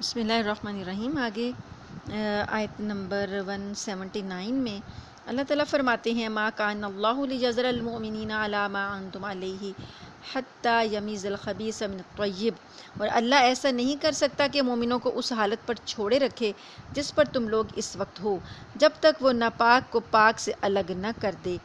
بسم اللہ الرحمن الرحیم۔ آگے آیت نمبر 179 میں اللہ تعالیٰ فرماتے ہیں ما کان اللہ لیجزر المؤمنین علی ما انتم علیہ حتی یمیز الخبیث من الطیب، اور اللہ ایسا نہیں کر سکتا کہ مومنوں کو اس حالت پر چھوڑے رکھے جس پر تم لوگ اس وقت ہو، جب تک وہ ناپاک کو پاک سے الگ نہ کر دے۔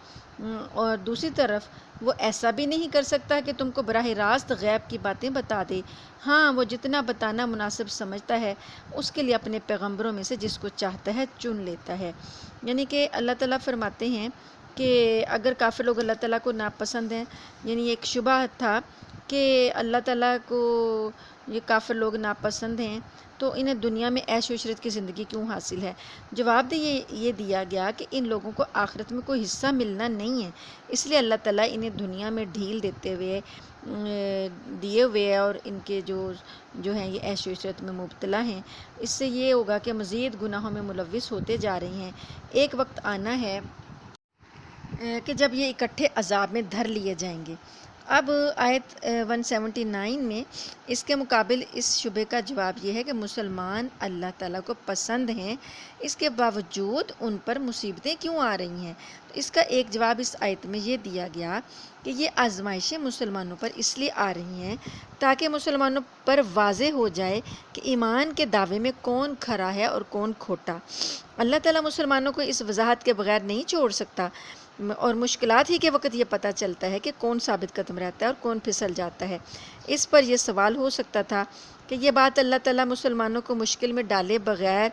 اور دوسری طرف وہ ایسا بھی نہیں کر سکتا کہ تم کو براہ راست غیب کی باتیں بتا دے، ہاں وہ جتنا بتانا مناسب سمجھتا ہے اس کے لیے اپنے پیغمبروں میں سے جس کو چاہتا ہے چن لیتا ہے۔ یعنی کہ اللہ تعالیٰ فرماتے ہیں کہ اگر کافر لوگ اللہ تعالیٰ کو ناپسند ہیں، یعنی ایک شبہ تھا کہ اللہ تعالیٰ کو یہ کافر لوگ ناپسند ہیں تو انہیں دنیا میں عیش و عشرت کی زندگی کیوں حاصل ہے؟ جواب یہ دیا گیا کہ ان لوگوں کو آخرت میں کوئی حصہ ملنا نہیں ہے، اس لیے اللہ تعالیٰ انہیں دنیا میں ڈھیل دیے ہوئے اور ان کے جو ہیں یہ عیش و عشرت میں مبتلا ہیں۔ اس سے یہ ہوگا کہ مزید گناہوں میں ملوث ہوتے جا رہے ہیں۔ ایک وقت آنا ہے کہ جب یہ اکٹھے عذاب میں دھر لیے جائیں گے۔ اب آیت 179 میں اس کے مقابل اس شبے کا جواب یہ ہے کہ مسلمان اللہ تعالیٰ کو پسند ہیں، اس کے باوجود ان پر مصیبتیں کیوں آ رہی ہیں؟ تو اس کا ایک جواب اس آیت میں یہ دیا گیا کہ یہ آزمائشیں مسلمانوں پر اس لیے آ رہی ہیں تاکہ مسلمانوں پر واضح ہو جائے کہ ایمان کے دعوے میں کون کھرا ہے اور کون کھوٹا۔ اللہ تعالیٰ مسلمانوں کو اس وضاحت کے بغیر نہیں چھوڑ سکتا، اور مشکلات ہی کے وقت یہ پتہ چلتا ہے کہ کون ثابت قدم رہتا ہے اور کون پھسل جاتا ہے۔ اس پر یہ سوال ہو سکتا تھا کہ یہ بات اللہ تعالیٰ مسلمانوں کو مشکل میں ڈالے بغیر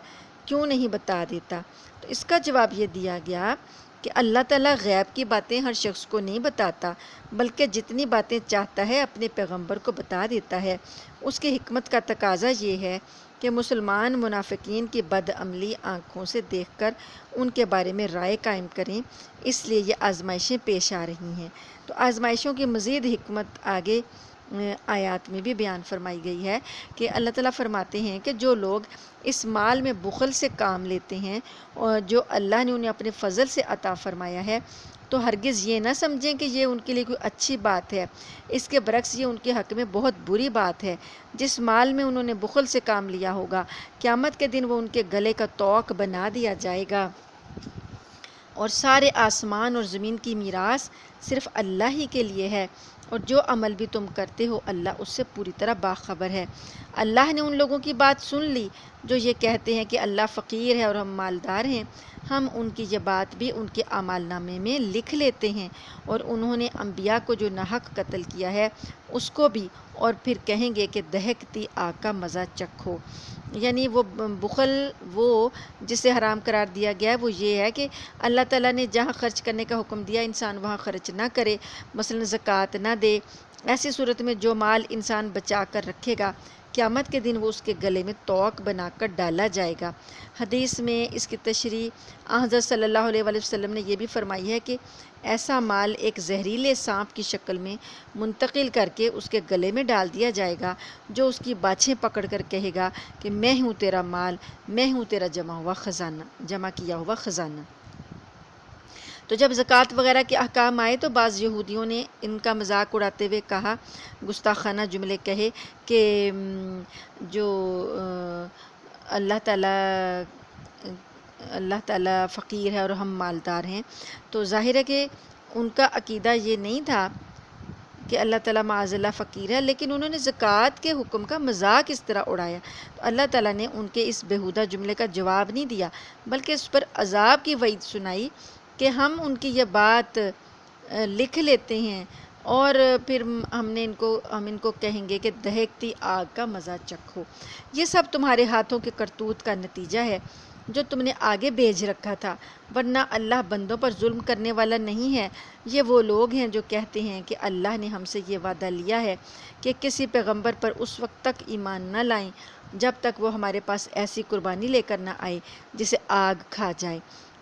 کیوں نہیں بتا دیتا؟ تو اس کا جواب یہ دیا گیا کہ اللہ تعالیٰ غیب کی باتیں ہر شخص کو نہیں بتاتا، بلکہ جتنی باتیں چاہتا ہے اپنے پیغمبر کو بتا دیتا ہے۔ اس کی حکمت کا تقاضا یہ ہے کہ مسلمان منافقین کی بد عملی آنکھوں سے دیکھ کر ان کے بارے میں رائے قائم کریں، اس لیے یہ آزمائشیں پیش آ رہی ہیں۔ تو آزمائشوں کی مزید حکمت آگے آیات میں بھی بیان فرمائی گئی ہے کہ اللہ تعالیٰ فرماتے ہیں کہ جو لوگ اس مال میں بخل سے کام لیتے ہیں اور جو اللہ نے انہیں اپنے فضل سے عطا فرمایا ہے، تو ہرگز یہ نہ سمجھیں کہ یہ ان کے لیے کوئی اچھی بات ہے، اس کے برعکس یہ ان کے حق میں بہت بری بات ہے۔ جس مال میں انہوں نے بخل سے کام لیا ہوگا، قیامت کے دن وہ ان کے گلے کا طوق بنا دیا جائے گا، اور سارے آسمان اور زمین کی میراث صرف اللہ ہی کے لیے ہے، اور جو عمل بھی تم کرتے ہو اللہ اس سے پوری طرح باخبر ہے۔ اللہ نے ان لوگوں کی بات سن لی جو یہ کہتے ہیں کہ اللہ فقیر ہے اور ہم مالدار ہیں۔ ہم ان کی یہ بات بھی ان کے اعمال نامے میں لکھ لیتے ہیں، اور انہوں نے انبیاء کو جو ناحق قتل کیا ہے اس کو بھی، اور پھر کہیں گے کہ دہکتی آگ کا مزہ چکھو۔ یعنی وہ بخل وہ جسے حرام قرار دیا گیا ہے وہ یہ ہے کہ اللہ تعالیٰ نے جہاں خرچ کرنے کا حکم دیا انسان وہاں خرچ نہ کرے، مثلا زکوٰۃ نہ دے۔ ایسی صورت میں جو مال انسان بچا کر رکھے گا، قیامت کے دن وہ اس کے گلے میں طوق بنا کر ڈالا جائے گا۔ حدیث میں اس کی تشریح حضرت صلی اللہ علیہ وآلہ وسلم نے یہ بھی فرمائی ہے کہ ایسا مال ایک زہریلے سانپ کی شکل میں منتقل کر کے اس کے گلے میں ڈال دیا جائے گا، جو اس کی باچھیں پکڑ کر کہے گا کہ میں ہوں تیرا مال، میں ہوں تیرا جمع کیا ہوا خزانہ۔ تو جب زکوٰۃ وغیرہ کے احکام آئے تو بعض یہودیوں نے ان کا مذاق اڑاتے ہوئے کہا، گستاخانہ جملے کہے کہ جو اللہ تعالیٰ فقیر ہے اور ہم مالدار ہیں۔ تو ظاہر ہے کہ ان کا عقیدہ یہ نہیں تھا کہ اللہ تعالیٰ معاذ اللہ فقیر ہے، لیکن انہوں نے زکوٰۃ کے حکم کا مذاق اس طرح اڑایا، تو اللہ تعالیٰ نے ان کے اس بیہودہ جملے کا جواب نہیں دیا، بلکہ اس پر عذاب کی وعید سنائی کہ ہم ان کی یہ بات لکھ لیتے ہیں، اور پھر ہم ان کو کہیں گے کہ دہکتی آگ کا مزہ چکھو۔ یہ سب تمہارے ہاتھوں کے کرتوت کا نتیجہ ہے جو تم نے آگے بھیج رکھا تھا، ورنہ اللہ بندوں پر ظلم کرنے والا نہیں ہے۔ یہ وہ لوگ ہیں جو کہتے ہیں کہ اللہ نے ہم سے یہ وعدہ لیا ہے کہ کسی پیغمبر پر اس وقت تک ایمان نہ لائیں جب تک وہ ہمارے پاس ایسی قربانی لے کر نہ آئے جسے آگ کھا جائے۔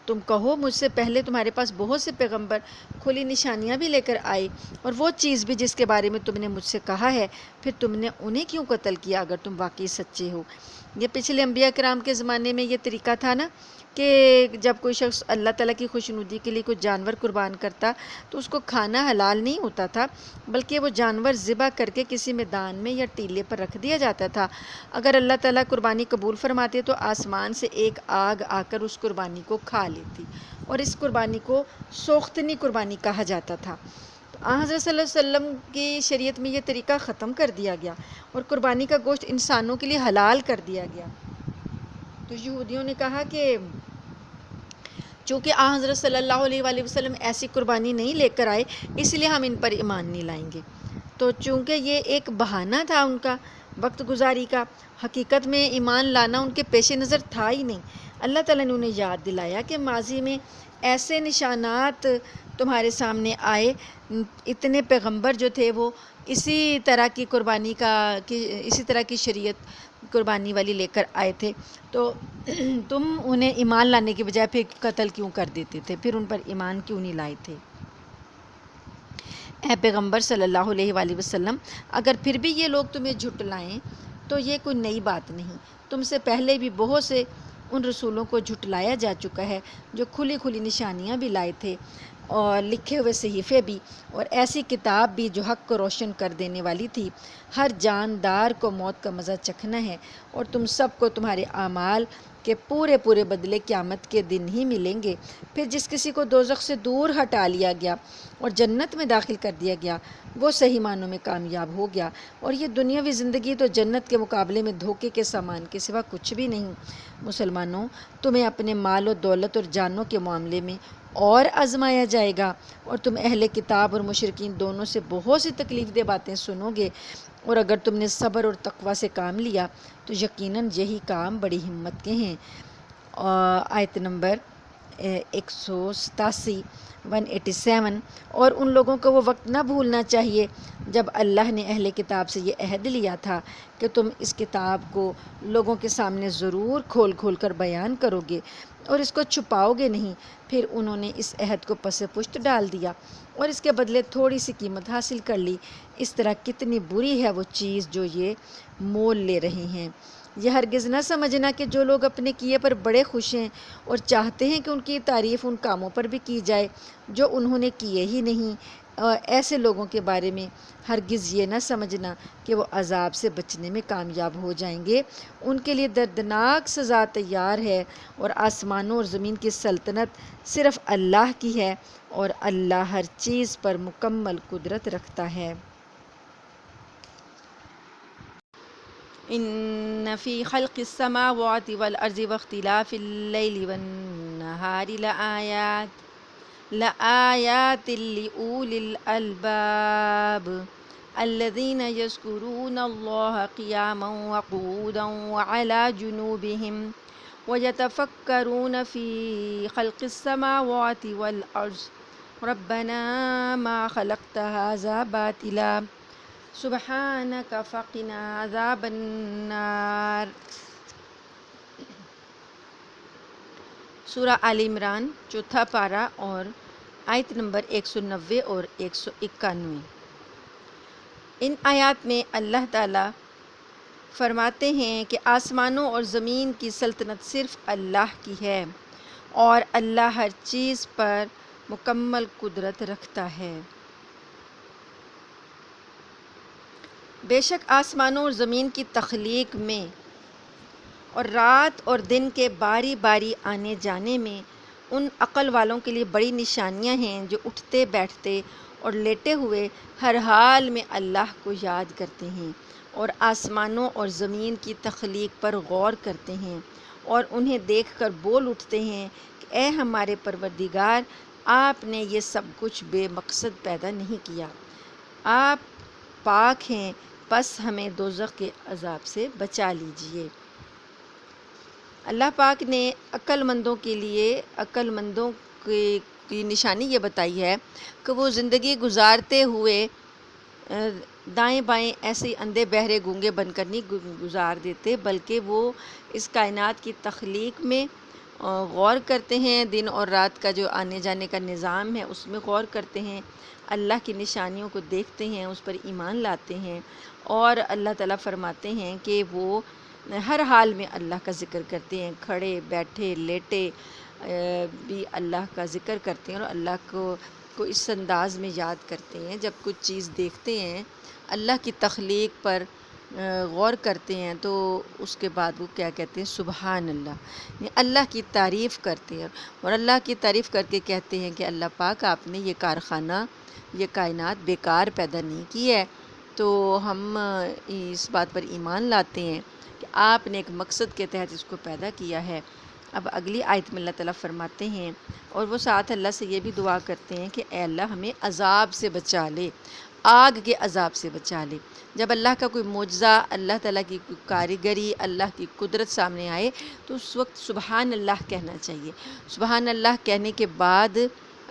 تم کہو مجھ سے پہلے تمہارے پاس بہت سے پیغمبر کھلی نشانیاں بھی لے کر آئے، اور وہ چیز بھی جس کے بارے میں تم نے مجھ سے کہا ہے، پھر تم نے انہیں کیوں قتل کیا اگر تم واقعی سچے ہو؟ یہ پچھلے انبیاء کرام کے زمانے میں یہ طریقہ تھا نا، کہ جب کوئی شخص اللہ تعالیٰ کی خوشنودی کے لیے کوئی جانور قربان کرتا تو اس کو کھانا حلال نہیں ہوتا تھا، بلکہ وہ جانور ذبح کر کے کسی میدان میں یا ٹیلے پر رکھ دیا جاتا تھا۔ اگر اللہ تعالیٰ قربانی قبول فرماتے تو آسمان سے ایک آگ آ کر اس قربانی کو کھا لیتی، اور اس قربانی کو سوختنی قربانی کہا جاتا تھا۔ حضرت صلی اللہ علیہ وسلم کی شریعت میں یہ طریقہ ختم کر دیا گیا اور قربانی کا گوشت انسانوں کے لیے حلال کر دیا گیا۔ تو یہودیوں نے کہا کہ چونکہ حضرت صلی اللہ علیہ وآلہ وسلم ایسی قربانی نہیں لے کر آئے، اس لیے ہم ان پر ایمان نہیں لائیں گے۔ تو چونکہ یہ ایک بہانہ تھا ان کا وقت گزاری کا، حقیقت میں ایمان لانا ان کے پیش نظر تھا ہی نہیں۔ اللہ تعالیٰ نے انہیں یاد دلایا کہ ماضی میں ایسے نشانات تمہارے سامنے آئے، اتنے پیغمبر جو تھے وہ اسی طرح کی قربانی اسی طرح کی شریعت قربانی والی لے کر آئے تھے، تو تم انہیں ایمان لانے کے بجائے پھر قتل کیوں کر دیتے تھے، پھر ان پر ایمان کیوں نہیں لائے تھے؟ اے پیغمبر صلی اللہ علیہ وآلہ وسلم، اگر پھر بھی یہ لوگ تمہیں جھٹلائیں تو یہ کوئی نئی بات نہیں، تم سے پہلے بھی بہت سے ان رسولوں کو جھٹلایا جا چکا ہے جو کھلی کھلی نشانیاں بھی لائے تھے، اور لکھے ہوئے صحیفے بھی، اور ایسی کتاب بھی جو حق کو روشن کر دینے والی تھی۔ ہر جاندار کو موت کا مزہ چکھنا ہے، اور تم سب کو تمہارے اعمال کے پورے پورے بدلے قیامت کے دن ہی ملیں گے۔ پھر جس کسی کو دوزخ سے دور ہٹا لیا گیا اور جنت میں داخل کر دیا گیا، وہ صحیح معنوں میں کامیاب ہو گیا، اور یہ دنیاوی زندگی تو جنت کے مقابلے میں دھوکے کے سامان کے سوا کچھ بھی نہیں۔ مسلمانوں، تمہیں اپنے مال و دولت اور جانوں کے معاملے میں اور آزمایا جائے گا، اور تم اہل کتاب اور مشرکین دونوں سے بہت سی تکلیف دہ باتیں سنو گے، اور اگر تم نے صبر اور تقوی سے کام لیا تو یقیناً یہی کام بڑی ہمت کے ہیں۔ آیت نمبر 187 187۔ اور ان لوگوں کو وہ وقت نہ بھولنا چاہیے جب اللہ نے اہل کتاب سے یہ عہد لیا تھا کہ تم اس کتاب کو لوگوں کے سامنے ضرور کھول کھول کر بیان کرو گے اور اس کو چھپاؤ گے نہیں۔ پھر انہوں نے اس عہد کو پس پشت ڈال دیا اور اس کے بدلے تھوڑی سی قیمت حاصل کر لی۔ اس طرح کتنی بری ہے وہ چیز جو یہ مول لے رہے ہیں۔ یہ ہرگز نہ سمجھنا کہ جو لوگ اپنے کیے پر بڑے خوش ہیں اور چاہتے ہیں کہ ان کی تعریف ان کاموں پر بھی کی جائے جو انہوں نے کیے ہی نہیں، ایسے لوگوں کے بارے میں ہرگز یہ نہ سمجھنا کہ وہ عذاب سے بچنے میں کامیاب ہو جائیں گے۔ ان کے لیے دردناک سزا تیار ہے، اور آسمانوں اور زمین کی سلطنت صرف اللہ کی ہے، اور اللہ ہر چیز پر مکمل قدرت رکھتا ہے۔ ان فی خلق السماوات والارض واختلاف اللیل والنہار لآیات لأولی الالباب الذین یذکرون اللہ قیاما وقعودا وعلی جنوبہم ویتفکرون فی خلق السماوات والارض ربنا ما خلقت ھذا باطلا سبحانک فقنا عذاب النار۔ سورہ آل عمران 4 پارہ اور آیت نمبر 190 اور 191۔ ان آیات میں اللہ تعالیٰ فرماتے ہیں کہ آسمانوں اور زمین کی سلطنت صرف اللہ کی ہے، اور اللہ ہر چیز پر مکمل قدرت رکھتا ہے۔ بے شک آسمانوں اور زمین کی تخلیق میں اور رات اور دن کے باری باری آنے جانے میں ان عقل والوں کے لیے بڑی نشانیاں ہیں جو اٹھتے بیٹھتے اور لیٹے ہوئے ہر حال میں اللہ کو یاد کرتے ہیں، اور آسمانوں اور زمین کی تخلیق پر غور کرتے ہیں، اور انہیں دیکھ کر بول اٹھتے ہیں کہ اے ہمارے پروردگار، آپ نے یہ سب کچھ بے مقصد پیدا نہیں کیا، آپ پاک ہیں، پس ہمیں دوزخ کے عذاب سے بچا لیجئے۔ اللہ پاک نے عقل مندوں کی نشانی یہ بتائی ہے کہ وہ زندگی گزارتے ہوئے دائیں بائیں ایسے اندھے بہرے گونگے بن کر نہیں گزار دیتے، بلکہ وہ اس کائنات کی تخلیق میں غور کرتے ہیں، دن اور رات کا جو آنے جانے کا نظام ہے اس میں غور کرتے ہیں، اللہ کی نشانیوں کو دیکھتے ہیں، اس پر ایمان لاتے ہیں، اور اللہ تعالیٰ فرماتے ہیں کہ وہ ہر حال میں اللہ کا ذکر کرتے ہیں، کھڑے بیٹھے لیٹے بھی اللہ کا ذکر کرتے ہیں، اور اللہ کو اس انداز میں یاد کرتے ہیں۔ جب کچھ چیز دیکھتے ہیں، اللہ کی تخلیق پر غور کرتے ہیں، تو اس کے بعد وہ کیا کہتے ہیں؟ سبحان اللہ، یعنی اللہ کی تعریف کرتے ہیں، اور اللہ کی تعریف کر کے کہتے ہیں کہ اللہ پاک آپ نے یہ کارخانہ، یہ کائنات بیکار پیدا نہیں کی ہے۔ تو ہم اس بات پر ایمان لاتے ہیں کہ آپ نے ایک مقصد کے تحت اس کو پیدا کیا ہے۔ اب اگلی آیت میں اللہ تعالیٰ فرماتے ہیں، اور وہ ساتھ اللہ سے یہ بھی دعا کرتے ہیں کہ اے اللہ ہمیں عذاب سے بچا لے، آگ کے عذاب سے بچا لے۔ جب اللہ کا کوئی معجزہ، اللہ تعالیٰ کی کوئی کاریگری، اللہ کی قدرت سامنے آئے تو اس وقت سبحان اللہ کہنا چاہیے۔ سبحان اللہ کہنے کے بعد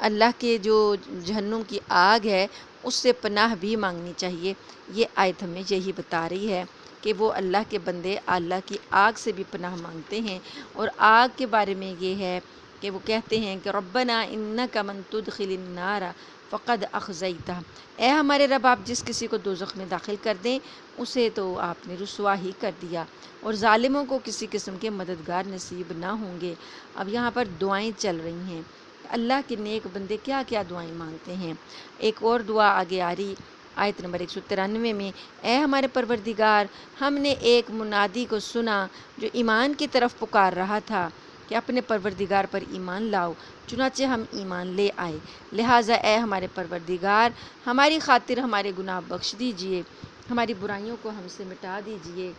اللہ کے جو جہنم کی آگ ہے اس سے پناہ بھی مانگنی چاہیے۔ یہ آیت ہمیں یہی بتا رہی ہے کہ وہ اللہ کے بندے اللہ کی آگ سے بھی پناہ مانگتے ہیں، اور آگ کے بارے میں یہ ہے کہ وہ کہتے ہیں کہ ربنا انک من تدخل النار فقد اخزیتہ، اے ہمارے رب آپ جس کسی کو دوزخ میں داخل کر دیں اسے تو آپ نے رسوا ہی کر دیا، اور ظالموں کو کسی قسم کے مددگار نصیب نہ ہوں گے۔ اب یہاں پر دعائیں چل رہی ہیں، اللہ کے نیک بندے کیا کیا دعائیں مانگتے ہیں۔ ایک اور دعا آگے آ رہی آیت نمبر 193 میں، اے ہمارے پروردگار ہم نے ایک منادی کو سنا جو ایمان کی طرف پکار رہا تھا کہ اپنے پروردگار پر ایمان لاؤ، چنانچہ ہم ایمان لے آئے، لہٰذا اے ہمارے پروردگار ہماری خاطر ہمارے گناہ بخش دیجئے، ہماری برائیوں کو ہم سے مٹا دیجئے،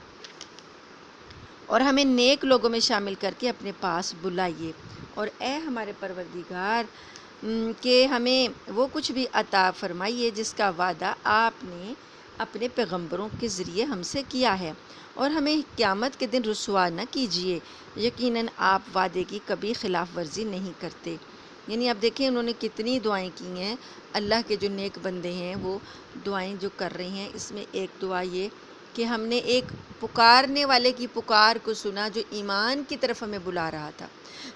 اور ہمیں نیک لوگوں میں شامل کر کے اپنے پاس بلائیے، اور اے ہمارے پروردگار کہ ہمیں وہ کچھ بھی عطا فرمائیے جس کا وعدہ آپ نے اپنے پیغمبروں کے ذریعے ہم سے کیا ہے، اور ہمیں قیامت کے دن رسوا نہ کیجیے، یقیناً آپ وعدے کی کبھی خلاف ورزی نہیں کرتے۔ یعنی اب دیکھیں انہوں نے کتنی دعائیں کی ہیں، اللہ کے جو نیک بندے ہیں وہ دعائیں جو کر رہے ہیں، اس میں ایک دعا یہ کہ ہم نے ایک پکارنے والے کی پکار کو سنا جو ایمان کی طرف ہمیں بلا رہا تھا،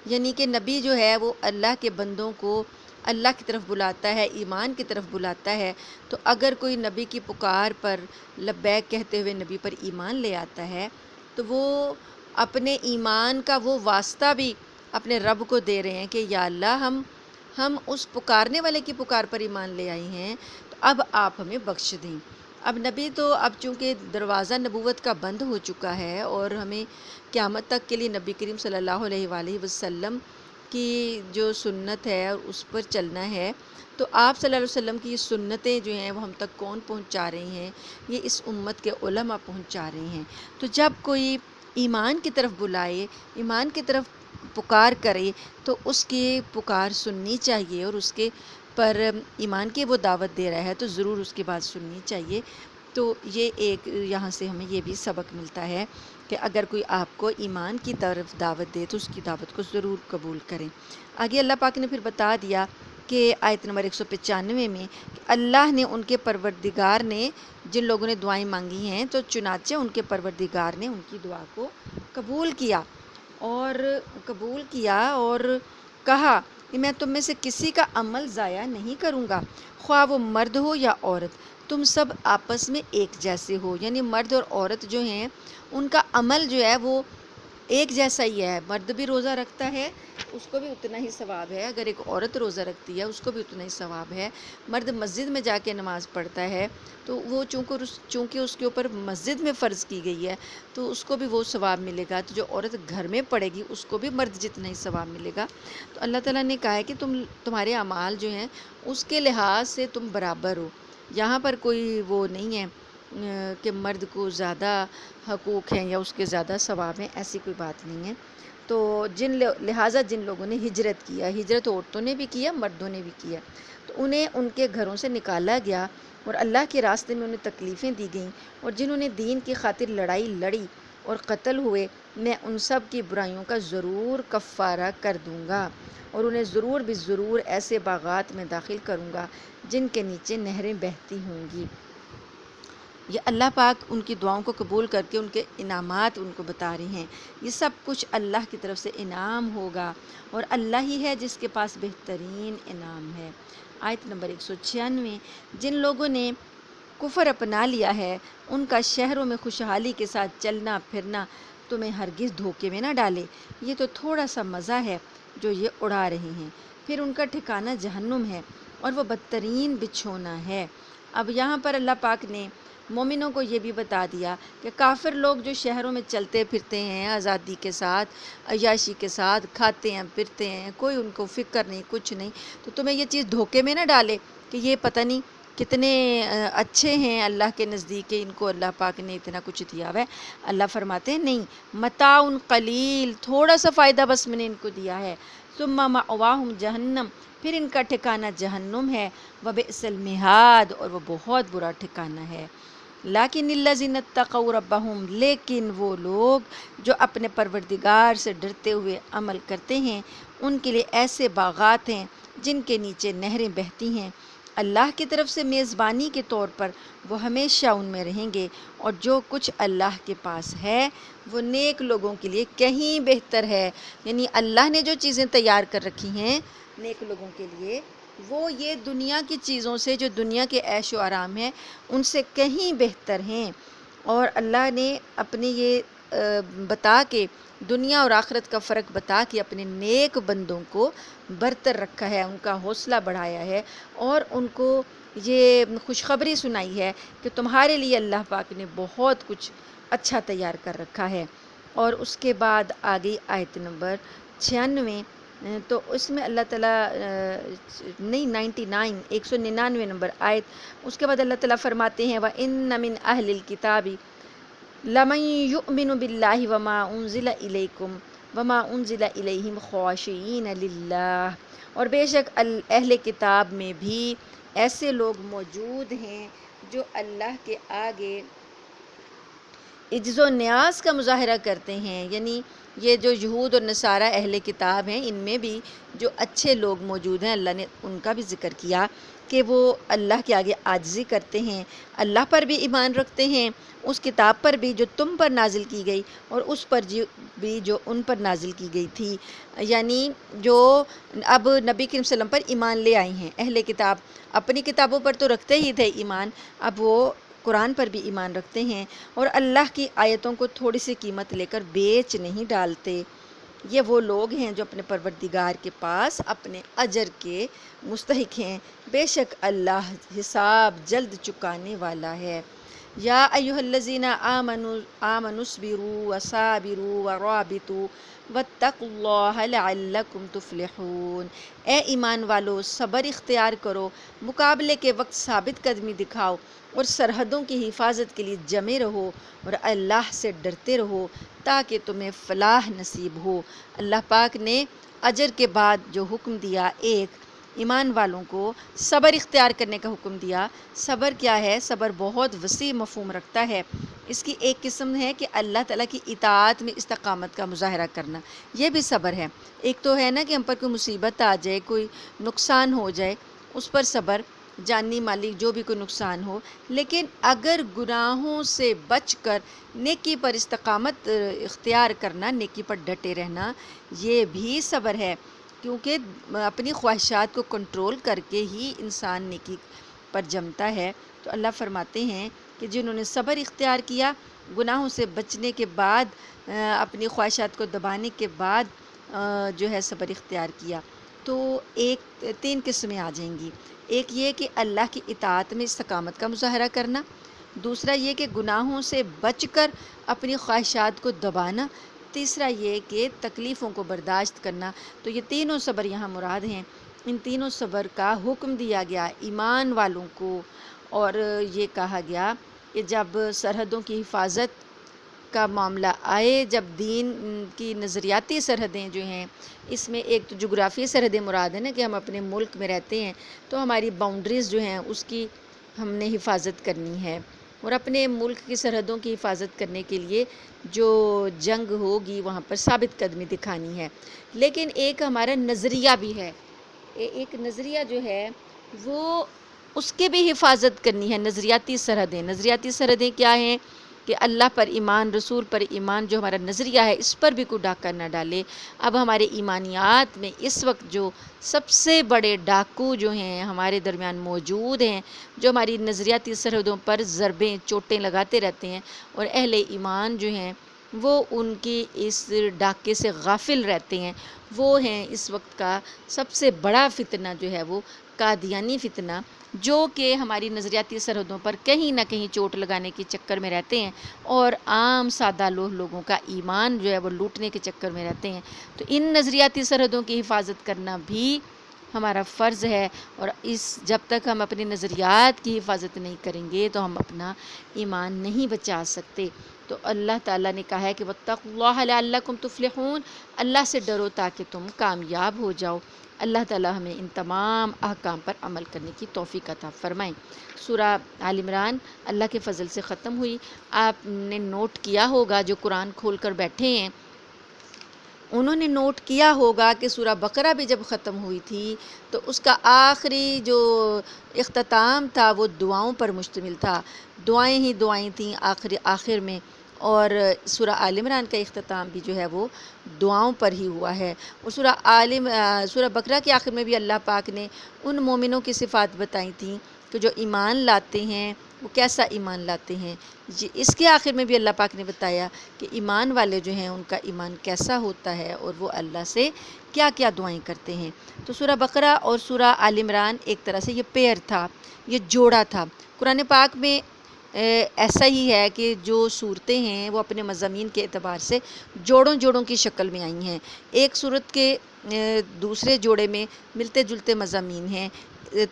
یعنی کہ نبی جو ہے وہ اللہ کے بندوں کو اللہ کی طرف بلاتا ہے، ایمان کی طرف بلاتا ہے، تو اگر کوئی نبی کی پکار پر لبیک کہتے ہوئے نبی پر ایمان لے آتا ہے تو وہ اپنے ایمان کا وہ واسطہ بھی اپنے رب کو دے رہے ہیں کہ یا اللہ ہم اس پکارنے والے کی پکار پر ایمان لے آئے ہیں، تو اب آپ ہمیں بخش دیں۔ اب نبی تو اب چونکہ دروازہ نبوت کا بند ہو چکا ہے، اور ہمیں قیامت تک کے لیے نبی کریم صلی اللہ علیہ وآلہ وسلم کی جو سنت ہے اور اس پر چلنا ہے، تو آپ صلی اللہ علیہ وسلم کی یہ سنتیں جو ہیں وہ ہم تک کون پہنچا رہے ہیں؟ یہ اس امت کے علماء پہنچا رہے ہیں۔ تو جب کوئی ایمان کی طرف بلائے، ایمان کی طرف پکار کرے تو اس کی پکار سننی چاہیے، اور اس کے پر ایمان کی وہ دعوت دے رہا ہے تو ضرور اس کی بات سننی چاہیے۔ تو یہ ایک یہاں سے ہمیں یہ بھی سبق ملتا ہے کہ اگر کوئی آپ کو ایمان کی طرف دعوت دے تو اس کی دعوت کو ضرور قبول کریں۔ آگے اللہ پاک نے پھر بتا دیا کہ آیت نمبر 195 میں کہ اللہ نے ان کے پروردگار نے جن لوگوں نے دعائیں مانگی ہیں تو چنانچہ ان کے پروردگار نے ان کی دعا کو قبول کیا اور کہا کہ میں تم میں سے کسی کا عمل ضائع نہیں کروں گا، خواہ وہ مرد ہو یا عورت، تم سب آپس میں ایک جیسے ہو۔ یعنی مرد اور عورت جو ہیں ان کا عمل جو ہے وہ ایک جیسا ہی ہے، مرد بھی روزہ رکھتا ہے اس کو بھی اتنا ہی ثواب ہے، اگر ایک عورت روزہ رکھتی ہے اس کو بھی اتنا ہی ثواب ہے، مرد مسجد میں جا کے نماز پڑھتا ہے تو وہ چونکہ اس کے اوپر مسجد میں فرض کی گئی ہے تو اس کو بھی وہ ثواب ملے گا، تو جو عورت گھر میں پڑھے گی اس کو بھی مرد جتنا ہی ثواب ملے گا۔ تو اللہ تعالیٰ نے کہا ہے کہ تمہارے اعمال جو ہیں اس کے لحاظ سے تم برابر ہو، یہاں پر کوئی وہ نہیں ہے کہ مرد کو زیادہ حقوق ہیں یا اس کے زیادہ ثواب ہیں، ایسی کوئی بات نہیں ہے۔ تو لہٰذا جن لوگوں نے ہجرت کیا، ہجرت عورتوں نے بھی کیا مردوں نے بھی کیا، تو انہیں ان کے گھروں سے نکالا گیا اور اللہ کے راستے میں انہیں تکلیفیں دی گئیں، اور جنہوں نے دین کی خاطر لڑائی لڑی اور قتل ہوئے میں ان سب کی برائیوں کا ضرور کفارہ کر دوں گا، اور انہیں ضرور بھی ضرور ایسے باغات میں داخل کروں گا جن کے نیچے نہریں بہتی ہوں گی۔ یہ اللہ پاک ان کی دعاؤں کو قبول کر کے ان کے انعامات ان کو بتا رہے ہیں، یہ سب کچھ اللہ کی طرف سے انعام ہوگا، اور اللہ ہی ہے جس کے پاس بہترین انعام ہے۔ آیت نمبر 196، جن لوگوں نے کفر اپنا لیا ہے ان کا شہروں میں خوشحالی کے ساتھ چلنا پھرنا تمہیں ہرگز دھوکے میں نہ ڈالے، یہ تو تھوڑا سا مزہ ہے جو یہ اڑا رہے ہیں، پھر ان کا ٹھکانہ جہنم ہے اور وہ بدترین بچھونا ہے۔ اب یہاں پر اللہ پاک نے مومنوں کو یہ بھی بتا دیا کہ کافر لوگ جو شہروں میں چلتے پھرتے ہیں آزادی کے ساتھ، عیاشی کے ساتھ، کھاتے ہیں پھرتے ہیں، کوئی ان کو فکر نہیں، کچھ نہیں، تو تمہیں یہ چیز دھوکے میں نہ ڈالے کہ یہ پتہ نہیں کتنے اچھے ہیں اللہ کے نزدیک، ان کو اللہ پاک نے اتنا کچھ دیا ہوا ہے۔ اللہ فرماتے ہیں نہیں، متاع قلیل، تھوڑا سا فائدہ بس میں نے ان کو دیا ہے، ثم مأواہم جہنم، پھر ان کا ٹھکانہ جہنم ہے، وبئس المہاد، اور وہ بہت برا ٹھکانہ ہے۔ لیکن الذین اتقوا ربہم، لیکن وہ لوگ جو اپنے پروردگار سے ڈرتے ہوئے عمل کرتے ہیں ان کے لیے ایسے باغات ہیں جن کے نیچے نہریں بہتی ہیں اللہ کی طرف سے میزبانی کے طور پر، وہ ہمیشہ ان میں رہیں گے، اور جو کچھ اللہ کے پاس ہے وہ نیک لوگوں کے لیے کہیں بہتر ہے۔ یعنی اللہ نے جو چیزیں تیار کر رکھی ہیں نیک لوگوں کے لیے، وہ یہ دنیا کی چیزوں سے، جو دنیا کے عیش و آرام ہیں، ان سے کہیں بہتر ہیں۔ اور اللہ نے اپنے یہ بتا کے دنیا اور آخرت کا فرق بتا کے اپنے نیک بندوں کو برتر رکھا ہے، ان کا حوصلہ بڑھایا ہے، اور ان کو یہ خوشخبری سنائی ہے کہ تمہارے لیے اللہ پاک نے بہت کچھ اچھا تیار کر رکھا ہے۔ اور اس کے بعد آگئی آیت نمبر 96، تو اس میں اللہ تعالیٰ نہیں 99 199 نمبر آیت، اس کے بعد اللہ تعالیٰ فرماتے ہیں وَإِنَّ مِنْ أَهْلِ الْكِتَابِ لَمَنْ يُؤْمِنُ بِاللَّهِ وَمَا أُنزِلَ إِلَيْكُمْ وَمَا أُنزِلَ إِلَيْهِمْ خَاشِعِينَ لِلَّهِ، اور بے شک اہل کتاب میں بھی ایسے لوگ موجود ہیں جو اللہ کے آگے عجز و نیاز کا مظاہرہ کرتے ہیں۔ یعنی یہ جو یہود اور نصارہ اہل کتاب ہیں، ان میں بھی جو اچھے لوگ موجود ہیں، اللہ نے ان کا بھی ذکر کیا کہ وہ اللہ کے آگے عاجزی کرتے ہیں، اللہ پر بھی ایمان رکھتے ہیں، اس کتاب پر بھی جو تم پر نازل کی گئی اور اس پر بھی جو ان پر نازل کی گئی تھی۔ یعنی جو اب نبی کریم صلی اللہ علیہ وسلم پر ایمان لے آئی ہیں اہل کتاب، اپنی کتابوں پر تو رکھتے ہی تھے ایمان، اب وہ قرآن پر بھی ایمان رکھتے ہیں اور اللہ کی آیتوں کو تھوڑی سی قیمت لے کر بیچ نہیں ڈالتے۔ یہ وہ لوگ ہیں جو اپنے پروردگار کے پاس اپنے اجر کے مستحق ہیں، بے شک اللہ حساب جلد چکانے والا ہے۔ یا ایھا الذین آمنوا اصبروا وصابروا ورابطوا واتقوا اللہ لعلکم تفلحون، اے ایمان والو صبر اختیار کرو، مقابلے کے وقت ثابت قدمی دکھاؤ، اور سرحدوں کی حفاظت کے لیے جمے رہو، اور اللہ سے ڈرتے رہو تاکہ تمہیں فلاح نصیب ہو۔ اللہ پاک نے اجر کے بعد جو حکم دیا، ایک ایمان والوں کو صبر اختیار کرنے کا حکم دیا۔ صبر کیا ہے؟ صبر بہت وسیع مفہوم رکھتا ہے۔ اس کی ایک قسم ہے کہ اللہ تعالیٰ کی اطاعت میں استقامت کا مظاہرہ کرنا، یہ بھی صبر ہے۔ ایک تو ہے نا کہ ہم پر کوئی مصیبت آ جائے، کوئی نقصان ہو جائے، اس پر صبر، جانی مالی جو بھی کوئی نقصان ہو، لیکن اگر گناہوں سے بچ کر نیکی پر استقامت اختیار کرنا، نیکی پر ڈٹے رہنا، یہ بھی صبر ہے، کیونکہ اپنی خواہشات کو کنٹرول کر کے ہی انسان نیکی پر جمتا ہے۔ تو اللہ فرماتے ہیں کہ جنہوں نے صبر اختیار کیا، گناہوں سے بچنے کے بعد، اپنی خواہشات کو دبانے کے بعد جو ہے صبر اختیار کیا، تو تین قسمیں آ جائیں گی۔ ایک یہ کہ اللہ کی اطاعت میں استقامت کا مظاہرہ کرنا، دوسرا یہ کہ گناہوں سے بچ کر اپنی خواہشات کو دبانا، تیسرا یہ کہ تکلیفوں کو برداشت کرنا۔ تو یہ تینوں صبر یہاں مراد ہیں۔ ان تینوں صبر کا حکم دیا گیا ایمان والوں کو، اور یہ کہا گیا کہ جب سرحدوں کی حفاظت کا معاملہ آئے، جب دین کی نظریاتی سرحدیں جو ہیں، اس میں ایک تو جغرافی سرحدیں مراد ہیں نا کہ ہم اپنے ملک میں رہتے ہیں، تو ہماری باؤنڈریز جو ہیں اس کی ہم نے حفاظت کرنی ہے، اور اپنے ملک کی سرحدوں کی حفاظت کرنے کے لیے جو جنگ ہوگی وہاں پر ثابت قدمی دکھانی ہے۔ لیکن ایک ہمارا نظریہ بھی ہے، ایک نظریہ جو ہے وہ اس کے بھی حفاظت کرنی ہے۔ نظریاتی سرحدیں کیا ہیں؟ کہ اللہ پر ایمان، رسول پر ایمان جو ہمارا نظریہ ہے اس پر بھی کوئی ڈاکہ نہ ڈالے۔ اب ہمارے ایمانیات میں اس وقت جو سب سے بڑے ڈاکو جو ہیں ہمارے درمیان موجود ہیں، جو ہماری نظریاتی سرحدوں پر ضربیں چوٹیں لگاتے رہتے ہیں، اور اہل ایمان جو ہیں وہ ان کی اس ڈاکے سے غافل رہتے ہیں، وہ ہیں اس وقت کا سب سے بڑا فتنہ جو ہے وہ قادیانی فتنہ، جو کہ ہماری نظریاتی سرحدوں پر کہیں نہ کہیں چوٹ لگانے کے چکر میں رہتے ہیں اور عام سادہ لوگوں کا ایمان جو ہے وہ لوٹنے کے چکر میں رہتے ہیں۔ تو ان نظریاتی سرحدوں کی حفاظت کرنا بھی ہمارا فرض ہے، اور جب تک ہم اپنے نظریات کی حفاظت نہیں کریں گے تو ہم اپنا ایمان نہیں بچا سکتے۔ تو اللہ تعالیٰ نے کہا ہے کہ وَاتَّقُوا اللَّهَ لَعَلَّكُمْ تُفْلِحُونَ، اللہ سے ڈرو تاکہ تم کامیاب ہو جاؤ۔ اللہ تعالیٰ ہمیں ان تمام احکام پر عمل کرنے کی توفیق عطا فرمائیں۔ سورہ آل عمران اللہ کے فضل سے ختم ہوئی۔ آپ نے نوٹ کیا ہوگا، جو قرآن کھول کر بیٹھے ہیں انہوں نے نوٹ کیا ہوگا کہ سورہ بقرہ بھی جب ختم ہوئی تھی تو اس کا آخری جو اختتام تھا وہ دعاؤں پر مشتمل تھا، دعائیں ہی دعائیں تھیں آخر میں، اور سورہ آل عمران کا اختتام بھی جو ہے وہ دعاؤں پر ہی ہوا ہے۔ اور سورہ بقرہ کے آخر میں بھی اللہ پاک نے ان مومنوں کی صفات بتائی تھیں کہ جو ایمان لاتے ہیں وہ کیسا ایمان لاتے ہیں۔ اس کے آخر میں بھی اللہ پاک نے بتایا کہ ایمان والے جو ہیں ان کا ایمان کیسا ہوتا ہے اور وہ اللہ سے کیا کیا دعائیں کرتے ہیں۔ تو سورہ بقرہ اور سورہ آل عمران ایک طرح سے یہ پیر تھا، یہ جوڑا تھا۔ قرآن پاک میں ایسا ہی ہے کہ جو صورتیں ہیں وہ اپنے مضامین کے اعتبار سے جوڑوں کی شکل میں آئی ہیں، ایک صورت کے دوسرے جوڑے میں ملتے جلتے مضامین ہیں،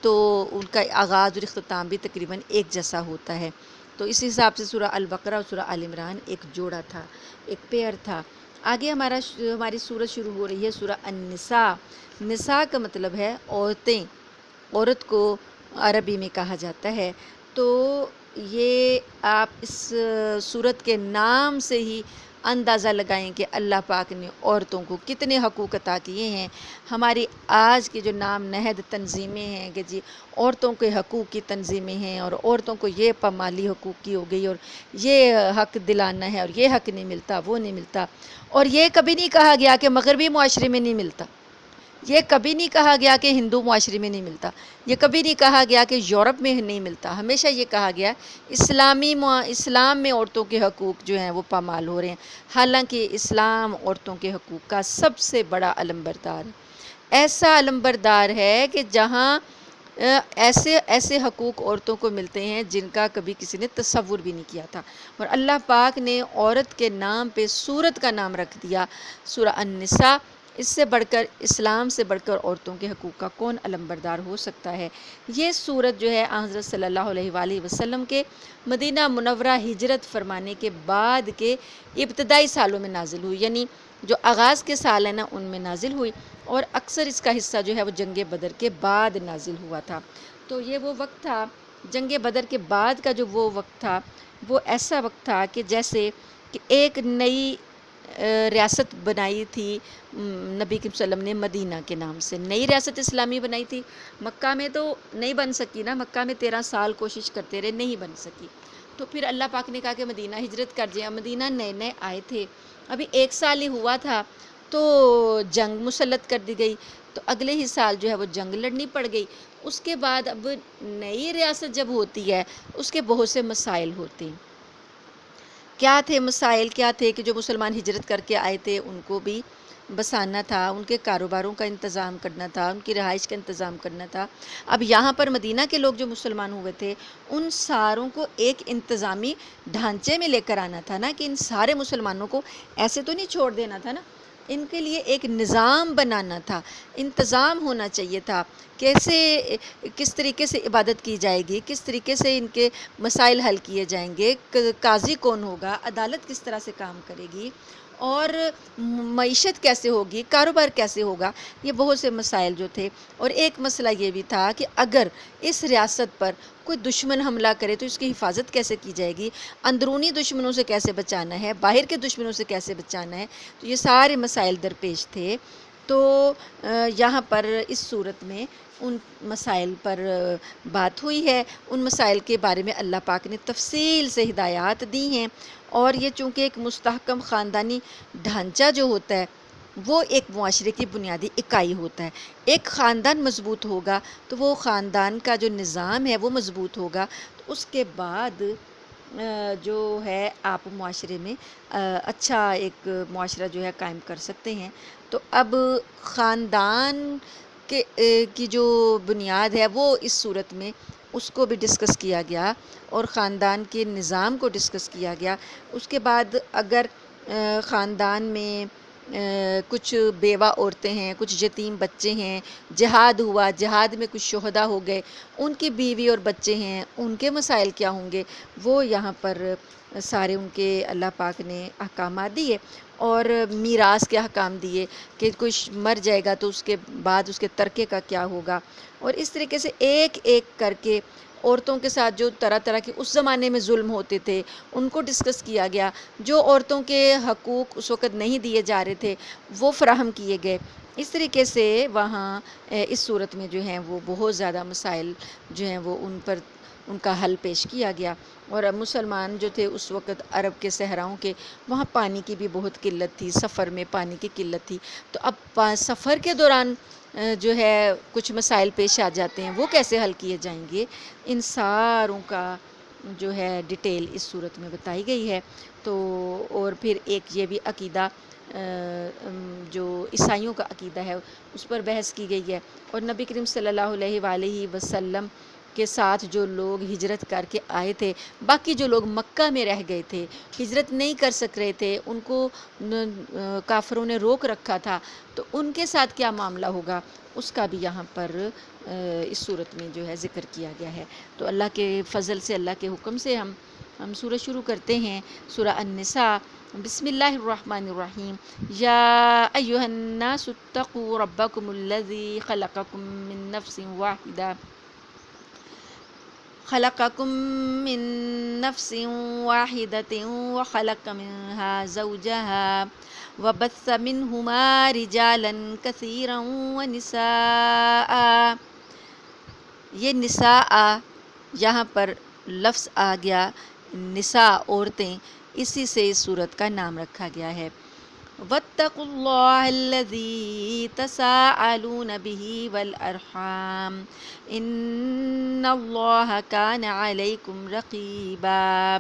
تو ان کا آغاز اور اختتام بھی تقریباً ایک جیسا ہوتا ہے۔ تو اس حساب سے سورہ البقرہ اور سورہ آل عمران ایک جوڑا تھا، ایک پیر تھا۔ آگے ہماری سورت شروع ہو رہی ہے سورہ النساء۔ نساء کا مطلب ہے عورتیں، عورت کو عربی میں کہا جاتا ہے۔ تو یہ آپ اس سورت کے نام سے ہی اندازہ لگائیں کہ اللہ پاک نے عورتوں کو کتنے حقوق عطا کیے ہیں۔ ہماری آج کی جو نام نہد تنظیمیں ہیں کہ جی عورتوں کے حقوق کی تنظیمیں ہیں، اور عورتوں کو یہ پامالی حقوق کی ہو گئی، اور یہ حق دلانا ہے، اور یہ حق نہیں ملتا، وہ نہیں ملتا، اور یہ کبھی نہیں کہا گیا کہ مغربی معاشرے میں نہیں ملتا، یہ کبھی نہیں کہا گیا کہ ہندو معاشرے میں نہیں ملتا، یہ کبھی نہیں کہا گیا کہ یورپ میں نہیں ملتا، ہمیشہ یہ کہا گیا اسلام میں عورتوں کے حقوق جو ہیں وہ پامال ہو رہے ہیں۔ حالانکہ اسلام عورتوں کے حقوق کا سب سے بڑا علمبردار ہے، ایسا علمبردار ہے کہ جہاں ایسے حقوق عورتوں کو ملتے ہیں جن کا کبھی کسی نے تصور بھی نہیں کیا تھا، اور اللہ پاک نے عورت کے نام پہ سورت کا نام رکھ دیا سورہ النساء۔ اس سے بڑھ کر، اسلام سے بڑھ کر عورتوں کے حقوق کا کون علمبردار ہو سکتا ہے۔ یہ سورت جو ہے حضرت صلی اللہ علیہ وآلہ وسلم کے مدینہ منورہ ہجرت فرمانے کے بعد کے ابتدائی سالوں میں نازل ہوئی، یعنی جو آغاز کے سال ہیں نا ان میں نازل ہوئی، اور اکثر اس کا حصہ جو ہے وہ جنگ بدر کے بعد نازل ہوا تھا۔ تو یہ وہ وقت تھا، جنگ بدر کے بعد کا جو وہ وقت تھا، وہ ایسا وقت تھا کہ جیسے کہ ایک نئی ریاست بنائی تھی نبی کریم صلی اللہ علیہ وسلم نے مدینہ کے نام سے، نئی ریاست اسلامی بنائی تھی۔ مکہ میں تو نہیں بن سکی نا، مکہ میں 13 سال کوشش کرتے رہے، نہیں بن سکی، تو پھر اللہ پاک نے کہا کہ مدینہ ہجرت کر جائے۔ مدینہ نئے آئے تھے، ابھی 1 سال ہی ہوا تھا تو جنگ مسلط کر دی گئی، تو اگلے ہی سال جو ہے وہ جنگ لڑنی پڑ گئی۔ اس کے بعد اب نئی ریاست جب ہوتی ہے اس کے بہت سے مسائل ہوتے ہیں۔ کیا تھے مسائل؟ کیا تھے کہ جو مسلمان ہجرت کر کے آئے تھے ان کو بھی بسانا تھا، ان کے کاروباروں کا انتظام کرنا تھا، ان کی رہائش کا انتظام کرنا تھا۔ اب یہاں پر مدینہ کے لوگ جو مسلمان ہوئے تھے ان ساروں کو ایک انتظامی ڈھانچے میں لے کر آنا تھا نا، کہ ان سارے مسلمانوں کو ایسے تو نہیں چھوڑ دینا تھا نا، ان کے لیے ایک نظام بنانا تھا، انتظام ہونا چاہیے تھا، کس طریقے سے عبادت کی جائے گی، کس طریقے سے ان کے مسائل حل کیے جائیں گے، قاضی کون ہوگا، عدالت کس طرح سے کام کرے گی، اور معیشت کیسے ہوگی، کاروبار کیسے ہوگا، یہ بہت سے مسائل جو تھے۔ اور ایک مسئلہ یہ بھی تھا کہ اگر اس ریاست پر کوئی دشمن حملہ کرے تو اس کی حفاظت کیسے کی جائے گی، اندرونی دشمنوں سے کیسے بچانا ہے، باہر کے دشمنوں سے کیسے بچانا ہے، تو یہ سارے مسائل درپیش تھے۔ تو یہاں پر اس صورت میں ان مسائل پر بات ہوئی ہے، ان مسائل کے بارے میں اللہ پاک نے تفصیل سے ہدایات دی ہیں، اور یہ چونکہ ایک مستحکم خاندانی ڈھانچہ جو ہوتا ہے وہ ایک معاشرے کی بنیادی اکائی ہوتا ہے۔ ایک خاندان مضبوط ہوگا تو وہ خاندان کا جو نظام ہے وہ مضبوط ہوگا، تو اس کے بعد جو ہے آپ معاشرے میں اچھا ایک معاشرہ جو ہے قائم کر سکتے ہیں۔ تو اب خاندان کی جو بنیاد ہے وہ اس صورت میں اس کو بھی ڈسکس کیا گیا، اور خاندان کے نظام کو ڈسکس کیا گیا۔ اس کے بعد اگر خاندان میں کچھ بیوہ عورتیں ہیں، کچھ یتیم بچے ہیں، جہاد ہوا، جہاد میں کچھ شہداء ہو گئے، ان کی بیوی اور بچے ہیں، ان کے مسائل کیا ہوں گے، وہ یہاں پر سارے ان کے اللہ پاک نے احکامات دیے، اور میراث کے احکام دیے کہ کوئی مر جائے گا تو اس کے بعد اس کے ترکے کا کیا ہوگا، اور اس طریقے سے ایک ایک کر کے عورتوں کے ساتھ جو طرح طرح کے اس زمانے میں ظلم ہوتے تھے ان کو ڈسکس کیا گیا، جو عورتوں کے حقوق اس وقت نہیں دیے جا رہے تھے وہ فراہم کیے گئے۔ اس طریقے سے وہاں اس صورت میں جو ہیں وہ بہت زیادہ مسائل جو ہیں وہ ان کا حل پیش کیا گیا، اور مسلمان جو تھے اس وقت عرب کے صحراؤں کے، وہاں پانی کی بھی بہت قلت تھی، سفر میں پانی کی قلت تھی، تو اب سفر کے دوران جو ہے کچھ مسائل پیش آ جاتے ہیں، وہ کیسے حل کیے جائیں گے، ان ساروں کا جو ہے ڈیٹیل اس صورت میں بتائی گئی ہے۔ تو اور پھر ایک یہ بھی عقیدہ جو عیسائیوں کا عقیدہ ہے اس پر بحث کی گئی ہے، اور نبی کریم صلی اللہ علیہ وآلہ وسلم کے ساتھ جو لوگ ہجرت کر کے آئے تھے، باقی جو لوگ مکہ میں رہ گئے تھے، ہجرت نہیں کر سک رہے تھے، ان کو کافروں نے روک رکھا تھا، تو ان کے ساتھ کیا معاملہ ہوگا، اس کا بھی یہاں پر اس صورت میں جو ہے ذکر کیا گیا ہے۔ تو اللہ کے فضل سے، اللہ کے حکم سے ہم سورہ شروع کرتے ہیں، سورہ النساء۔ بسم اللہ الرحمن الرحیم۔ یا ایھا الناس اتقوا ربکم الذی خلقکم من نفس واحدہ وخلق منها زوجها وبث منهما رجالا كثيرا ونساء۔ یہ نساء یہاں پر لفظ آ گیا، نساء عورتیں، اسی سے اس صورت کا نام رکھا گیا ہے۔ واتقوا اللہ الذی تساءلون به والارحام ان اللہ کان علیکم رقیبا۔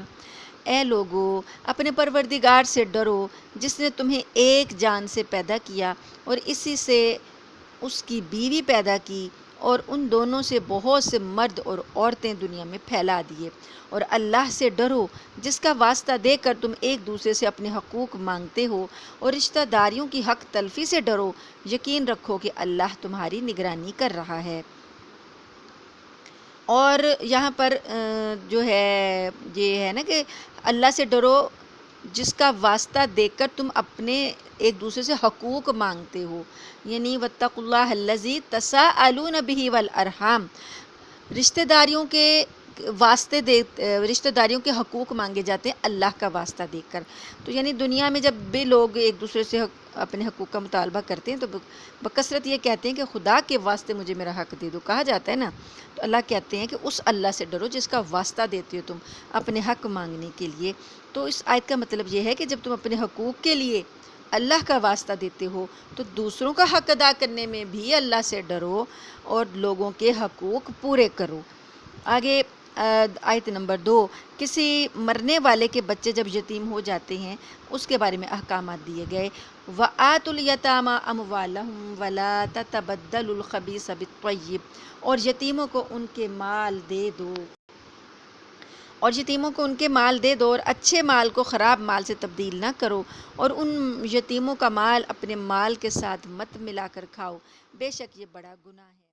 اے لوگو، اپنے پروردگار سے ڈرو جس نے تمہیں ایک جان سے پیدا کیا اور اسی سے اس کی بیوی پیدا کی، اور ان دونوں سے بہت سے مرد اور عورتیں دنیا میں پھیلا دیے، اور اللہ سے ڈرو جس کا واسطہ دے کر تم ایک دوسرے سے اپنے حقوق مانگتے ہو، اور رشتہ داریوں کی حق تلفی سے ڈرو، یقین رکھو کہ اللہ تمہاری نگرانی کر رہا ہے۔ اور یہاں پر جو ہے یہ ہے نا کہ اللہ سے ڈرو جس کا واسطہ دے کر تم اپنے ایک دوسرے سے حقوق مانگتے ہو، یعنی واتقوا اللہ الذی تساءلون بہ والارحام، رشتہ داریوں کے واسطے رشتہ داریوں کے حقوق مانگے جاتے ہیں اللہ کا واسطہ دے کر۔ تو یعنی دنیا میں جب بھی لوگ ایک دوسرے سے اپنے حقوق کا مطالبہ کرتے ہیں تو بکثرت یہ کہتے ہیں کہ خدا کے واسطے مجھے میرا حق دے دو، کہا جاتا ہے نا، تو اللہ کہتے ہیں کہ اس اللہ سے ڈرو جس کا واسطہ دیتے ہو تم اپنے حق مانگنے کے لیے۔ تو اس آیت کا مطلب یہ ہے کہ جب تم اپنے حقوق کے لیے اللہ کا واسطہ دیتے ہو تو دوسروں کا حق ادا کرنے میں بھی اللہ سے ڈرو اور لوگوں کے حقوق پورے کرو۔ آگے آیت نمبر 2، کسی مرنے والے کے بچے جب یتیم ہو جاتے ہیں اس کے بارے میں احکامات دیے گئے۔ وَآتُوا الْيَتَامَىٰ أَمْوَالَهُمْ وَلَا تَتَبَدَّلُوا الْخَبِيثَ بِالطَّيِّبِ، اور یتیموں کو ان کے مال دے دو، اور اچھے مال کو خراب مال سے تبدیل نہ کرو، اور ان یتیموں کا مال اپنے مال کے ساتھ مت ملا کر کھاؤ، بے شک یہ بڑا گناہ ہے۔